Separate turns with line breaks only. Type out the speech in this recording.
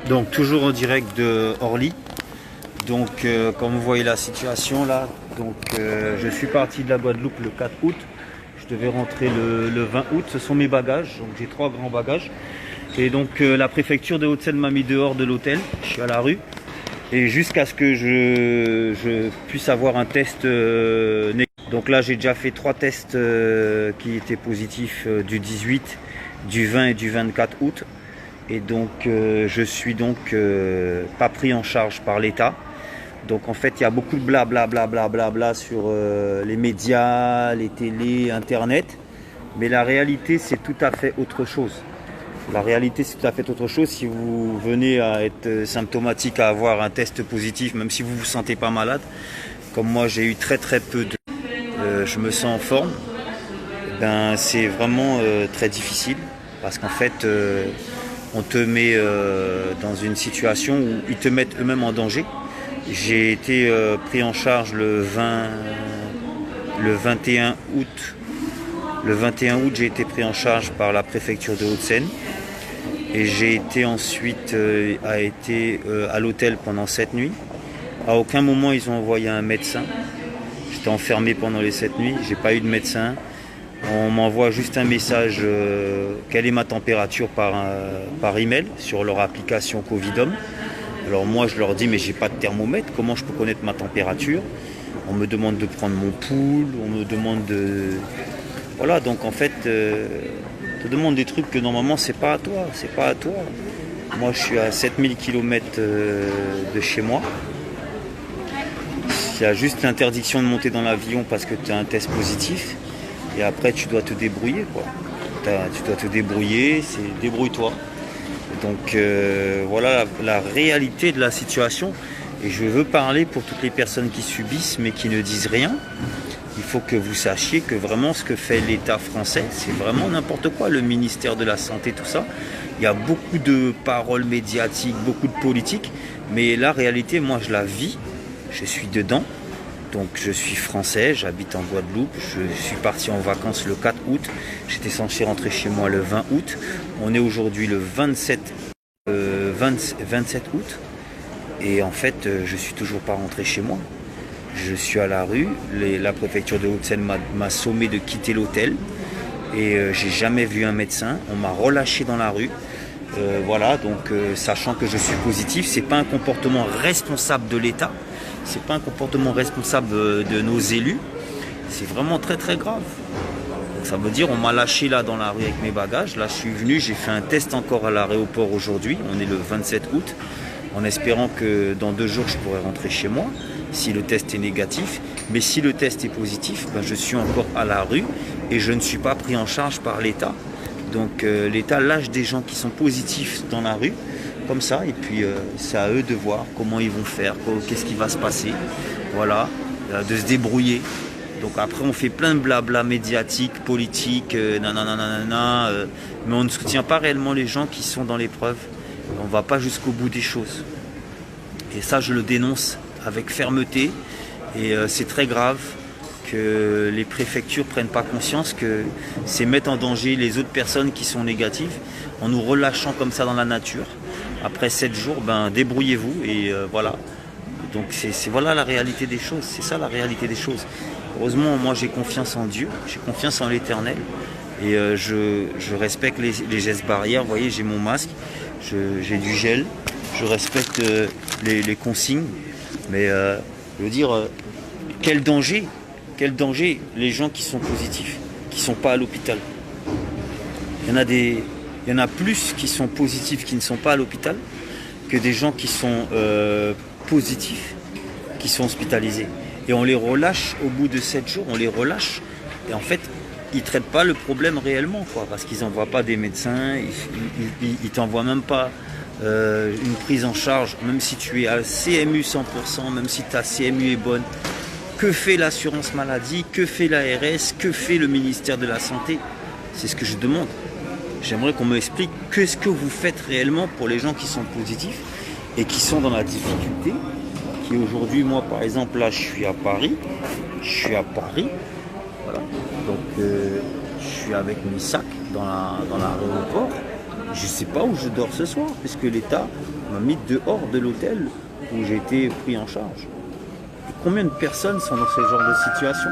Donc toujours en direct de Orly. Donc comme vous voyez la situation là, donc je suis parti de la Guadeloupe le 4 août. Je devais rentrer le 20 août. Ce sont mes bagages. Donc j'ai 3 grands bagages. Et donc la préfecture de Hauts-de-Seine m'a mis dehors de l'hôtel. Je suis à la rue. Et jusqu'à ce que je puisse avoir un test négatif. Donc là j'ai déjà fait 3 tests qui étaient positifs du 18, du 20 et du 24 août. Et donc je suis donc pas pris en charge par l'État. Donc en fait il y a beaucoup de blablabla sur les médias, les télés, internet. Mais la réalité c'est tout à fait autre chose. La réalité c'est tout à fait autre chose. Si vous venez à être symptomatique, à avoir un test positif, même si vous vous sentez pas malade, comme moi j'ai eu très peu de... je me sens en forme, ben, c'est vraiment très difficile. Parce qu'en fait... on te met dans une situation où ils te mettent eux-mêmes en danger. J'ai été pris en charge le 21 août. Le 21 août, j'ai été pris en charge par la préfecture de Hauts-de-Seine. Et j'ai été ensuite à l'hôtel pendant 7 nuits. À aucun moment, ils ont envoyé un médecin. J'étais enfermé pendant les 7 nuits. J'ai pas eu de médecin. On m'envoie juste un message, quelle est ma température par email sur leur application Covidom. Alors moi je leur dis mais j'ai pas de thermomètre, comment je peux connaître ma température? On me demande de prendre mon pouls, on me demande de... Voilà, donc en fait, on te demande des trucs que normalement c'est pas à toi, c'est pas à toi. Moi je suis à 7000 km de chez moi. Il y a juste l'interdiction de monter dans l'avion parce que tu as un test positif. Et après, tu dois te débrouiller, quoi. Tu dois te débrouiller, c'est débrouille-toi. Donc voilà la réalité de la situation. Et je veux parler pour toutes les personnes qui subissent mais qui ne disent rien. Il faut que vous sachiez que vraiment ce que fait l'État français, c'est vraiment n'importe quoi. Le ministère de la Santé, tout ça. Il y a beaucoup de paroles médiatiques, beaucoup de politique. Mais la réalité, moi, je la vis. Je suis dedans. Donc je suis français, j'habite en Guadeloupe, je suis parti en vacances le 4 août, j'étais censé rentrer chez moi le 20 août, on est aujourd'hui le 27 août et en fait je suis toujours pas rentré chez moi. Je suis à la rue, la préfecture de Hauts-de-Seine m'a sommé de quitter l'hôtel et j'ai jamais vu un médecin, on m'a relâché dans la rue. Voilà, donc sachant que je suis positif, c'est pas un comportement responsable de l'État. C'est pas un comportement responsable de nos élus. C'est vraiment très grave. Donc ça veut dire on m'a lâché là dans la rue avec mes bagages. Là je suis venu, j'ai fait un test encore à l'aéroport aujourd'hui. On est le 27 août. En espérant que dans 2 jours je pourrai rentrer chez moi. Si le test est négatif. Mais si le test est positif, ben, je suis encore à la rue. Et je ne suis pas pris en charge par l'État. Donc l'État lâche des gens qui sont positifs dans la rue. Comme ça, et puis c'est à eux de voir comment ils vont faire, qu'est-ce qui va se passer, voilà, de se débrouiller. Donc après on fait plein de blabla médiatique, politique, nanana, mais on ne soutient pas réellement les gens qui sont dans l'épreuve. On ne va pas jusqu'au bout des choses. Et ça je le dénonce avec fermeté, et c'est très grave que les préfectures ne prennent pas conscience que c'est mettre en danger les autres personnes qui sont négatives en nous relâchant comme ça dans la nature. Après 7 jours, ben, débrouillez-vous et voilà. Donc c'est voilà la réalité des choses, c'est ça la réalité des choses. Heureusement, moi j'ai confiance en Dieu, j'ai confiance en l'Éternel et je respecte les gestes barrières. Vous voyez, j'ai mon masque, j'ai du gel, je respecte les consignes. Mais je veux dire, quel danger les gens qui sont positifs, qui ne sont pas à l'hôpital. Il y en a plus qui sont positifs, qui ne sont pas à l'hôpital, que des gens qui sont positifs, qui sont hospitalisés. Et on les relâche au bout de 7 jours, on les relâche. Et en fait, ils ne traitent pas le problème réellement, quoi, parce qu'ils n'envoient pas des médecins, ils ne t'envoient même pas une prise en charge, même si tu es à CMU 100%, même si ta CMU est bonne. Que fait l'assurance maladie? Que fait l'ARS? Que fait le ministère de la Santé? C'est ce que je demande. J'aimerais qu'on m'explique qu'est-ce que vous faites réellement pour les gens qui sont positifs et qui sont dans la difficulté. Qui aujourd'hui, moi par exemple, là je suis à Paris. Voilà. Donc je suis avec mes sacs dans l'aéroport. Je ne sais pas où je dors ce soir, puisque l'État m'a mis dehors de l'hôtel où j'ai été pris en charge. Et combien de personnes sont dans ce genre de situation?